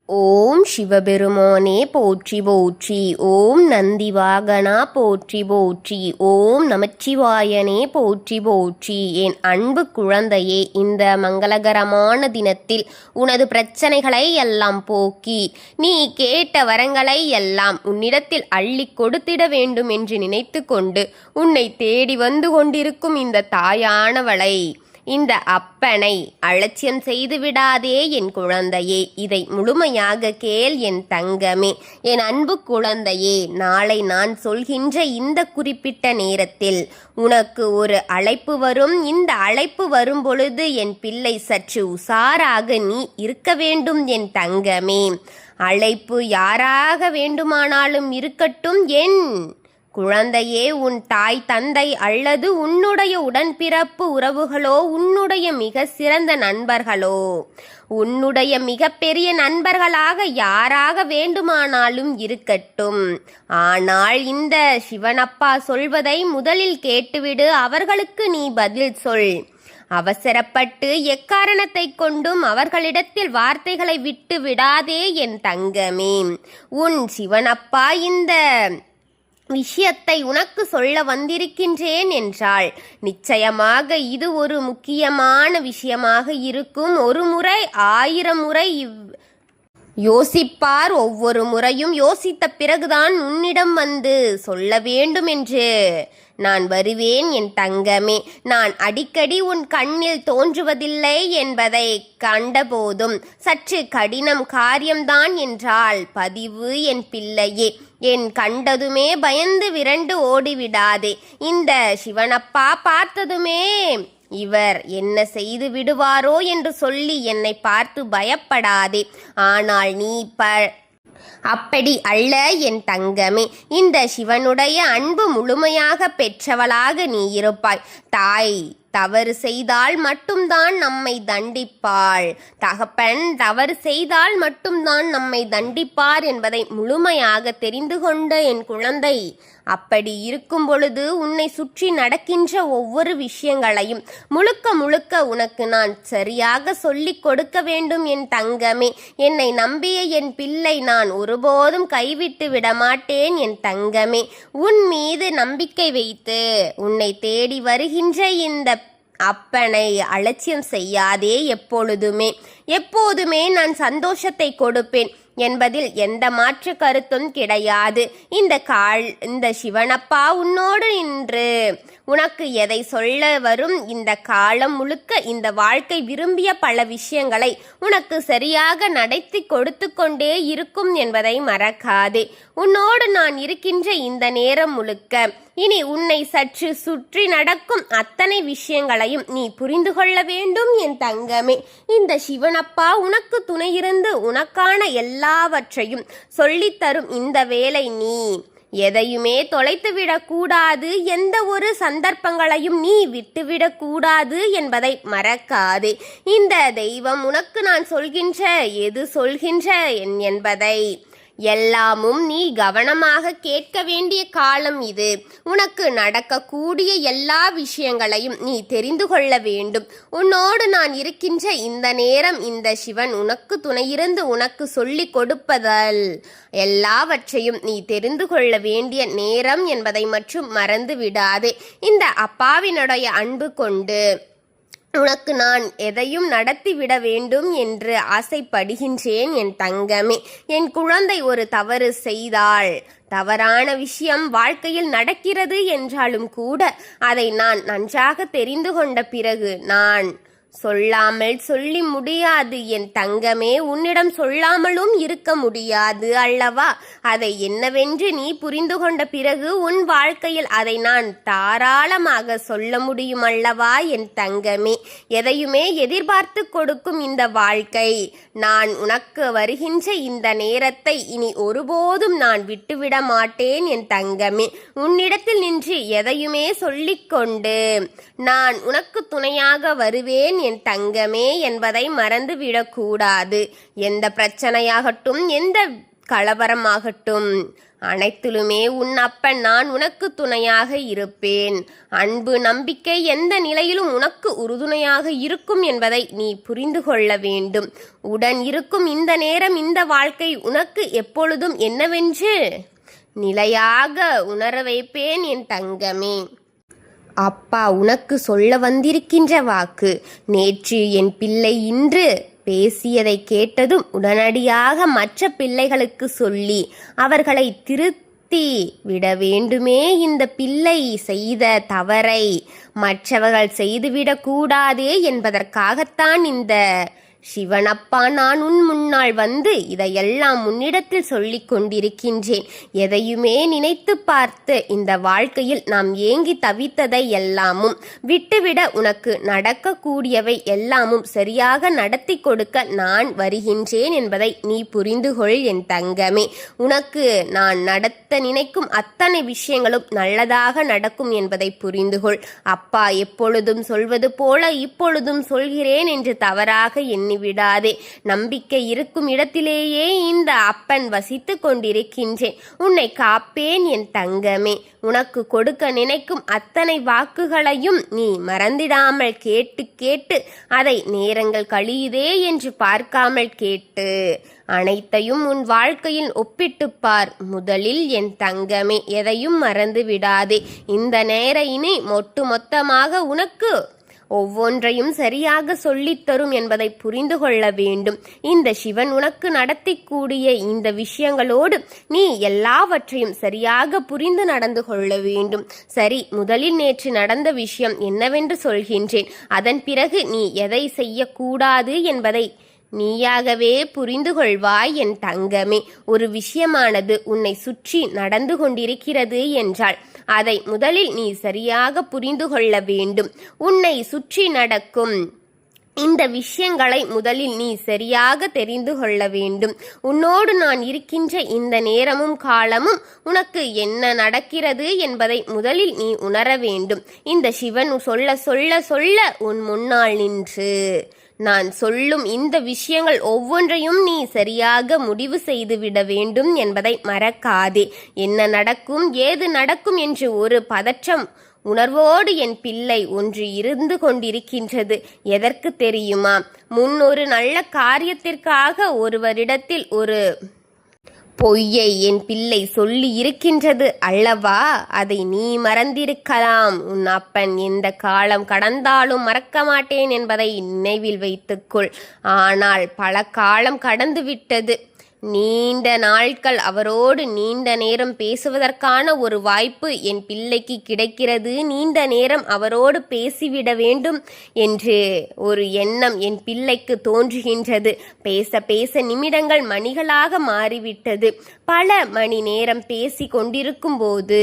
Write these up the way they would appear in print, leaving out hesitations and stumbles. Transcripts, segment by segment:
ஓம் சிவபெருமானே போற்றி போற்றி. ஓம் நந்திவாகனா போற்றி போற்றி. ஓம் நமச்சிவாயனே போற்றி போற்றி. என் அன்பு குழந்தையே, இந்த மங்களகரமான தினத்தில் உனது பிரச்சனைகளை எல்லாம் போக்கி நீ கேட்ட வரங்களை எல்லாம் உன்னிடத்தில் அள்ளி கொடுத்திட வேண்டும் என்று நினைத்து கொண்டு உன்னை தேடி வந்து கொண்டிருக்கும் இந்த தாயானவளை, இந்த அப்பனை அலட்சியம் செய்து விடாதே என் குழந்தையே. இதை முழுமையாக கேள் என் தங்கமே, என் அன்பு குழந்தையே. நாளை நான் சொல்கின்ற இந்த குறிப்பிட்ட நேரத்தில் உனக்கு ஒரு அழைப்பு வரும். இந்த அழைப்பு வரும் பொழுது என் பிள்ளை சற்று உசாராக நீ இருக்க வேண்டும் என் தங்கமே. அழைப்பு யாராக வேண்டுமானாலும் இருக்கட்டும் என் குழந்தையே, உன் தாய் தந்தை அல்லது உன்னுடைய உடன்பிறப்பு உறவுகளோ, உன்னுடைய மிக சிறந்த நண்பர்களோ, உன்னுடைய மிக பெரிய நண்பர்களாக யாராக வேண்டுமானாலும் இருக்கட்டும். ஆனால் இந்த சிவனப்பா சொல்வதை முதலில் கேட்டுவிடு. அவர்களுக்கு நீ பதில் சொல். அவசரப்பட்டு எக்காரணத்தை கொண்டும் அவர்களிடத்தில் வார்த்தைகளை விட்டு விடாதே என் தங்கமே. உன் சிவனப்பா இந்த விஷயத்தை உனக்கு சொல்ல வந்திருக்கின்றேன் என்றால் நிச்சயமாக இது ஒரு முக்கியமான விஷயமாக இருக்கும். ஒரு முறை 1000 முறை யோசிப்பார். ஒவ்வொரு முறையும் யோசித்த பிறகுதான் உன்னிடம் வந்து சொல்ல வேண்டும் என்று நான் வருவேன் என் தங்கமே. நான் அடிக்கடி உன் கண்ணில் தோன்றுவதில்லை என்பதை கண்டபோதும் சற்று கடினம் காரியம்தான் என்றால் பதிவு என் பிள்ளையே. என் கண்டதுமே பயந்து விரண்டு ஓடிவிடாதே. இந்த சிவனப்பா பார்த்ததுமே இவர் என்ன செய்து விடுவாரோ என்று சொல்லி என்னை பார்த்து பயப்படாதே. ஆனால் நீ அப்படி அல்ல என் தங்கமே. இந்த சிவனுடைய அன்பு முழுமையாக பெற்றவளாக நீ இருப்பாய். தாய் தவறு செய்தால் மட்டும்தான் நம்மை தண்டிப்பாள். தகப்பன் தவறு செய்தால் மட்டும்தான் நம்மை தண்டிப்பார் என்பதை முழுமையாக தெரிந்து கொண்ட என் குழந்தை, அப்படி இருக்கும் பொழுது உன்னை சுற்றி நடக்கின்ற ஒவ்வொரு விஷயங்களையும் முழுக்க முழுக்க உனக்கு நான் சரியாக சொல்லிக் கொடுக்க வேண்டும் என் தங்கமே. என்னை நம்பிய என் பிள்ளை நான் ஒருபோதும் கைவிட்டு விடமாட்டேன் என் தங்கமே. உன் மீது நம்பிக்கை வைத்து உன்னை தேடி வருகின்ற இந்த அப்பனை அலட்சியம் செய்யாதே. எப்போதுமே நான் சந்தோஷத்தை கொடுப்பேன் என்பதில் எந்த மாற்று கருத்தும் கிடையாது. இந்த சிவனப்பா உன்னோடு நின்று உனக்கு எதை சொல்ல வரும். இந்த காலம் முழுக்க இந்த வாழ்க்கை விரும்பிய பல விஷயங்களை உனக்கு சரியாக நடத்தி கொடுத்து கொண்டே இருக்கும் என்பதை மறக்காதே. உன்னோடு நான் இருக்கின்ற இந்த நேரம் முழுக்க இனி உன்னை சற்று சுற்றி நடக்கும் அத்தனை விஷயங்களையும் நீ புரிந்து கொள்ள வேண்டும் என் தங்கமே. இந்த சிவனப்பா உனக்கு துணையிருந்து உனக்கான எல்லாவற்றையும் சொல்லித்தரும் இந்த வேளை நீ எதையுமே தொலைத்துவிடக்கூடாது. எந்த ஒரு சந்தர்ப்பங்களையும் நீ விட்டுவிடக்கூடாது என்பதை மறக்காதே. இந்த தெய்வம் உனக்கு நான் சொல்கின்ற என்பதை எல்லாமும் நீ கவனமாக கேட்க வேண்டிய காலம் இது. உனக்கு நடக்கக்கூடிய எல்லா விஷயங்களையும் நீ தெரிந்து கொள்ள வேண்டும். உன்னோடு நான் இருக்கின்ற இந்த நேரம் இந்த சிவன் உனக்கு துணையிருந்து உனக்கு சொல்லிக் கொடுப்பதால் எல்லாவற்றையும் நீ தெரிந்து கொள்ள வேண்டிய நேரம் என்பதை மட்டும் மறந்து விடாதே. இந்த அப்பாவினுடைய அன்பு கொண்டு உனக்கு நான் எதையும் நடத்திவிட வேண்டும் என்று ஆசைப்படுகின்றேன் என் தங்கமே. என் குழந்தை ஒரு தவறு செய்தால், தவறான விஷயம் வாழ்க்கையில் நடக்கிறது என்றாலும் கூட அதை நான் நன்றாக தெரிந்து கொண்ட பிறகு நான் சொல்லாமல் சொல்லி முடியாது என் தங்கமே. உன்னிடம் சொல்லாமலும் இருக்க முடியாது அல்லவா? அதை என்னவென்று நீ புரிந்து கொண்ட பிறகு உன் வாழ்க்கையில் அதை நான் தாராளமாக சொல்ல முடியும் அல்லவா என் தங்கமே. எதையுமே எதிர்பார்த்து கொடுக்கும் இந்த வாழ்க்கை, நான் உனக்கு வருகின்ற இந்த நேரத்தை இனி ஒருபோதும் நான் விட்டுவிட மாட்டேன் என் தங்கமே. உன்னிடத்தில் நின்று எதையுமே சொல்லிக்கொண்டு நான் உனக்கு துணையாக வருவேன் என் தங்கமே என்பதை மறந்து விடக்கூடாது. எந்த பிரச்சனையாகட்டும், எந்த கலவரமாகட்டும், அனைத்திலுமே உன் அப்பன் நான் உனக்கு துணையாக இருப்பேன். அன்பு நம்பிக்கை எந்த நிலையிலும் உனக்கு உறுதுணையாக இருக்கும் என்பதை நீ புரிந்து கொள்ள வேண்டும். உடன் இருக்கும் இந்த நேரம், இந்த வாழ்க்கை உனக்கு எப்பொழுதும் என்னவென்று நிலையாக உணர வைப்பேன் என் தங்கமே. அப்பா உனக்கு சொல்ல வந்திருக்கின்ற வாக்கு, நேற்று என் பிள்ளை இன்று பேசியதை கேட்டதும் உடனடியாக மற்ற பிள்ளைகளுக்கு சொல்லி அவர்களை திருத்தி விட வேண்டுமே. இந்த பிள்ளை செய்த தவறை மற்றவர்கள் செய்துவிடக்கூடாது என்பதற்காகத்தான் இந்த சிவனப்பா நான் உன் முன்னால் வந்து இதையெல்லாம் முன்னிடத்தில் சொல்லிக் கொண்டிருக்கின்றேன். எதையுமே நினைத்து பார்த்து இந்த வாழ்க்கையில் நாம் ஏங்கி தவித்ததை எல்லாமும் விட்டுவிட, உனக்கு நடக்கக்கூடியவை எல்லாமும் சரியாக நடத்தி கொடுக்க நான் வருகின்றேன் என்பதை நீ புரிந்து கொள் என் தங்கமே. உனக்கு நான் நடத்த நினைக்கும் அத்தனை விஷயங்களும் நல்லதாக நடக்கும் என்பதை புரிந்து கொள். அப்பா எப்பொழுதும் சொல்வது போல இப்பொழுதும் சொல்கிறேன் என்று தவறாக எண்ணி விடாதே. நம்பிக்கை இருக்கும் இடத்திலேயே இந்த அப்பன் வசித்து கொண்டிருக்கின்றேன். உன்னை காப்பேன் என் தங்கமே. உனக்கு கொடுக்க நினைக்கும் அத்தனை வாக்குகளையும் நீ மறந்திடாமல் கேட்டு கேட்டு அதை நேரங்கள் கழியுதே என்று பார்க்காமல் கேட்டு அனைத்தையும் உன் வாழ்க்கையில் ஒப்பிட்டுப் பார். முதலில் என் தங்கமே, எதையும் மறந்து விடாதே. இந்த நேர இனி மொத்தமாக உனக்கு ஒவ்வொன்றையும் சரியாக சொல்லித்தரும் என்பதை புரிந்து கொள்ள வேண்டும். இந்த சிவன் உனக்கு நடத்தி கூடிய இந்த விஷயங்களோடு நீ எல்லாவற்றையும் சரியாக புரிந்து நடந்து கொள்ள வேண்டும். சரி, முதலில் நேற்று நடந்த விஷயம் என்னவென்று சொல்கின்றேன். அதன் பிறகு நீ எதை செய்யக்கூடாது என்பதை நீயாகவே புரிந்து கொள்வாய் என் தங்கமே. ஒரு விஷயமானது உன்னை சுற்றி நடந்து கொண்டிருக்கிறது என்றால் அதை முதலில் நீ சரியாக புரிந்து கொள்ள வேண்டும். உன்னை சுற்றி நடக்கும் இந்த விஷயங்களை முதலில் நீ சரியாக தெரிந்து கொள்ள வேண்டும். உன்னோடு நான் இருக்கின்ற இந்த நேரமும் காலமும் உனக்கு என்ன நடக்கிறது என்பதை முதலில் நீ உணர வேண்டும். இந்த சிவன் சொல்ல சொல்ல சொல்ல உன் முன்னால் நின்று நான் சொல்லும் இந்த விஷயங்கள் ஒவ்வொன்றையும் நீ சரியாக முடிவு செய்துவிட வேண்டும் என்பதை மறக்காதே. என்ன நடக்கும் ஏது நடக்கும் என்று ஒரு பதற்றம் உணர்வோடு என் பிள்ளை ஒன்று இருந்து கொண்டிருக்கின்றது. எதற்கு தெரியுமா? முன் ஒரு நல்ல காரியத்திற்காக ஒருவரிடத்தில் ஒரு பொய்யை என் பிள்ளை சொல்லி இருக்கின்றது அல்லவா? அதை நீ மறந்திருக்கலாம். உன் அப்பன் எந்த காலம் கடந்தாலும் மறக்க மாட்டேன் என்பதை நினைவில் வைத்துக்கொள். ஆனால் பல காலம் கடந்து விட்டது. நீண்ட நாட்கள் அவரோடு நீண்ட நேரம் பேசுவதற்கான ஒரு வாய்ப்பு என் பிள்ளைக்கு கிடைக்கிறது. நீண்ட நேரம் அவரோடு பேசிவிட வேண்டும் என்று ஒரு எண்ணம் என் பிள்ளைக்கு தோன்றுகின்றது. பேச பேச நிமிடங்கள் மணிகளாக மாறிவிட்டது. பல மணி நேரம் பேசி கொண்டிருக்கும் போது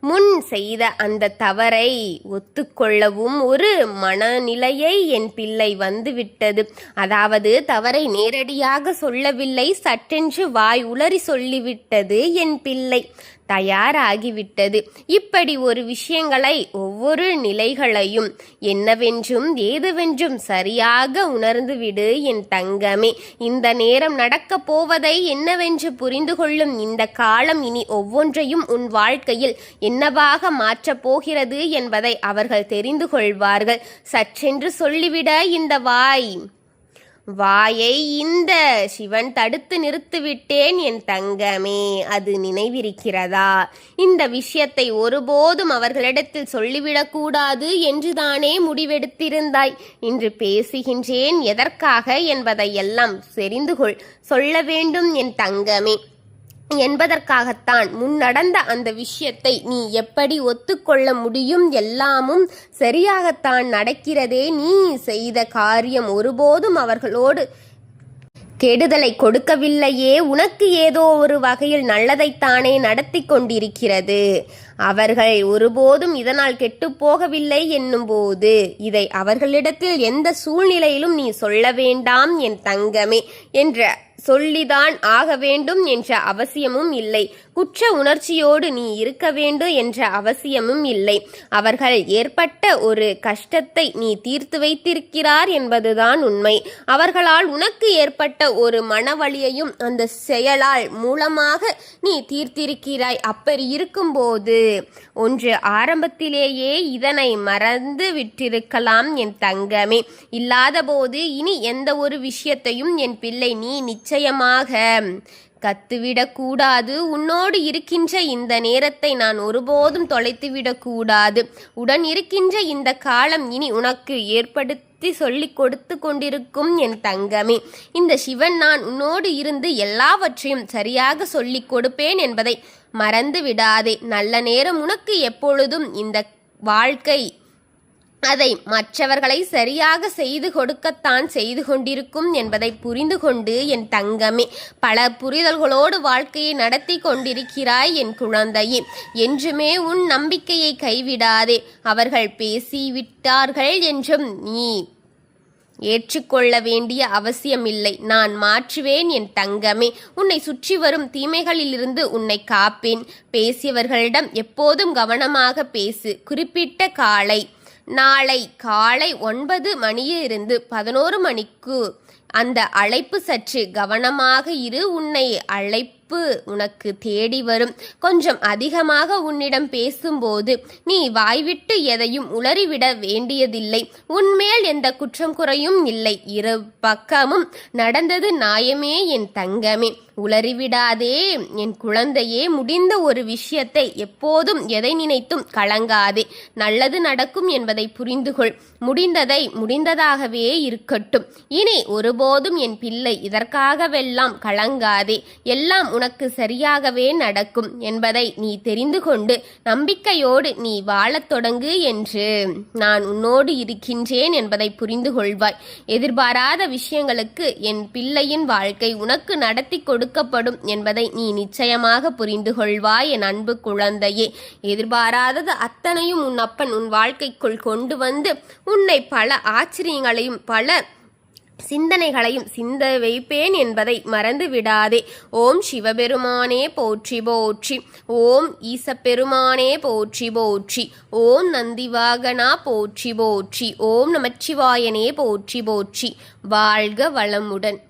முன் செய்த அந்த தவறை ஒத்துக்கொள்ளவும் ஒரு மனநிலையை என் பிள்ளை வந்துவிட்டது. அதாவது தவறை நேரடியாக சொல்லவில்லை, சட்டென்று வாய் உளறி சொல்லிவிட்டது என் பிள்ளை. தயாராகிவிட்டது. இப்படி ஒரு விஷயங்களை ஒவ்வொரு நிலைகளையும் என்னவென்றும் ஏதுவென்றும் சரியாக உணர்ந்துவிடு என் தங்கமே. இந்த நேரம் நடக்கப் போவதை என்னவென்று புரிந்து கொள்ளும் இந்த காலம் இனி ஒவ்வொன்றையும் உன் வாழ்க்கையில் என்னவாக மாற்றப் போகிறது என்பதை அவர்கள் தெரிந்து கொள்வார்கள். சற்றென்று சொல்லிவிட இந்த வாயை இந்த சிவன் தடுத்து நிறுத்திவிட்டேன் என் தங்கமே. அது நினைவிருக்கிறதா? இந்த விஷயத்தை ஒருபோதும் அவர்களிடத்தில் சொல்லிவிடக்கூடாது என்றுதானே முடிவெடுத்திருந்தாய். இன்று பேசுகின்றேன் எதற்காக என்பதையெல்லாம் தெரிந்து கொள். சொல்ல வேண்டும் என் தங்கமே என்பதற்காகத்தான். முன் நடந்த அந்த விஷயத்தை நீ எப்படி ஒத்துக்கொள்ள முடியும்? எல்லாமும் சரியாகத்தான் நடக்கிறதே. நீ செய்த காரியம் ஒருபோதும் அவர்களோடு கெடுதலை கொடுக்கவில்லையே. உனக்கு ஏதோ ஒரு வகையில் நல்லதைத்தானே நடத்தி கொண்டிருக்கிறது. அவர்கள் ஒருபோதும் இதனால் கெட்டுப்போகவில்லை என்னும்போது இதை அவர்களிடத்தில் எந்த சூழ்நிலையிலும் நீ சொல்ல வேண்டாம் என் தங்கமே என்ற சொல்லிதான் ஆக வேண்டும் என்ற அவசியமும் இல்லை. குற்ற உணர்ச்சியோடு நீ இருக்க வேண்டும் என்ற அவசியமும் இல்லை. அவர்கள் ஏற்பட்ட ஒரு கஷ்டத்தை நீ தீர்த்து வைத்திருக்கிறார் என்பதுதான் உண்மை. அவர்களால் உனக்கு ஏற்பட்ட ஒரு மனவலியையும் அந்த செயலால் மூலமாக நீ தீர்த்திருக்கிறாய். அப்படி இருக்கும்போது ஒன்று ஆரம்பத்திலேயே இதனை மறந்து விட்டிருக்கலாம் என் தங்கமே. இல்லாத போது இனி எந்த ஒரு விஷயத்தையும் என் பிள்ளை நீ நிச்சயமாக கத்துவிடக்கூடாது. உன்னோடு இருக்கின்ற இந்த நேரத்தை நான் ஒருபோதும் தொலைத்துவிடக்கூடாது. உடன் இருக்கின்ற இந்த காலம் இனி உனக்கு ஏற்படுத்தி சொல்லிக் கொடுத்து கொண்டிருக்கும் என் தங்கமே. இந்த சிவன் நான் உன்னோடு இருந்து எல்லாவற்றையும் சரியாக சொல்லிக் கொடுப்பேன் என்பதை மறந்து விடாதே. நல்ல நேரம் உனக்கு எப்பொழுதும் இந்த வாழ்க்கை அதை மற்றவர்களை சரியாக செய்து கொடுக்கத்தான் செய்து கொண்டிருக்கும் என்பதை புரிந்து கொண்டு என் தங்கமே, பல புரிதல்களோடு வாழ்க்கையை நடத்தி கொண்டிருக்கிறாய் என் குழந்தையே. என்றுமே உன் நம்பிக்கையை கைவிடாதே. அவர்கள் பேசிவிட்டார்கள் என்றும் நீ ஏற்றுக்கொள்ள வேண்டிய அவசியமில்லை. நான் மாற்றுவேன் என் தங்கமே. உன்னை சுற்றி வரும் தீமைகளிலிருந்து உன்னை காப்பேன். பேசியவர்களிடம் எப்போதும் கவனமாக பேசு. குறிப்பிட்ட நாளை காலை 9 மணியிலிருந்து 11 மணிக்கு அந்த அழைப்பு சற்று கவனமாக இரு. உன்னை அழைப்பு உனக்கு தேடி வரும். கொஞ்சம் அதிகமாக உன்னிடம் பேசும்போது நீ வாய்விட்டு எதையும் உளறிவிட வேண்டியதில்லை. உன்மேல் எந்த குற்றம் குறையும் இல்லை. இரு பக்கமும் நடந்தது நியாயமே என் தங்கமே. உளறிவிடாதே என் குழந்தையே. முடிந்த ஒரு விஷயத்தை எப்போதும் எதை நினைத்தும் கலங்காதே. நல்லது நடக்கும் என்பதை புரிந்துகொள். முடிந்ததை முடிந்ததாகவே இருக்கட்டும். இனி ஒருபோதும் என் பிள்ளை இதற்காகவெல்லாம் கலங்காதே. எல்லாம் உனக்கு சரியாகவே நடக்கும் என்பதை நீ தெரிந்து கொண்டு நம்பிக்கையோடு நீ வாழத் தொடங்கு என்று நான் உன்னோடு இருக்கின்றேன் என்பதை புரிந்து கொள்வாய். எதிர்பாராத விஷயங்களுக்கு என் பிள்ளையின் வாழ்க்கை உனக்கு நடத்தி கொடுக்கப்படும் என்பதை நீ நிச்சயமாக புரிந்து கொள்வாய் என் அன்பு குழந்தையே. எதிர்பாராதது அத்தனையும் உன் அப்பன் உன் வாழ்க்கைக்குள் கொண்டு வந்து உன்னை பல ஆச்சரியங்களையும் பல சிந்தனைகளையும் சிந்த வைப்பேன் என்பதை மறந்து விடாதே. ஓம் சிவபெருமானே போற்றி போற்றி. ஓம் ஈசப்பெருமானே போற்றி போற்றி. ஓம் நந்திவாகனா போற்றி போற்றி. ஓம் நமச்சிவாயனே போற்றி போற்றி. வாழ்க வளமுடன்.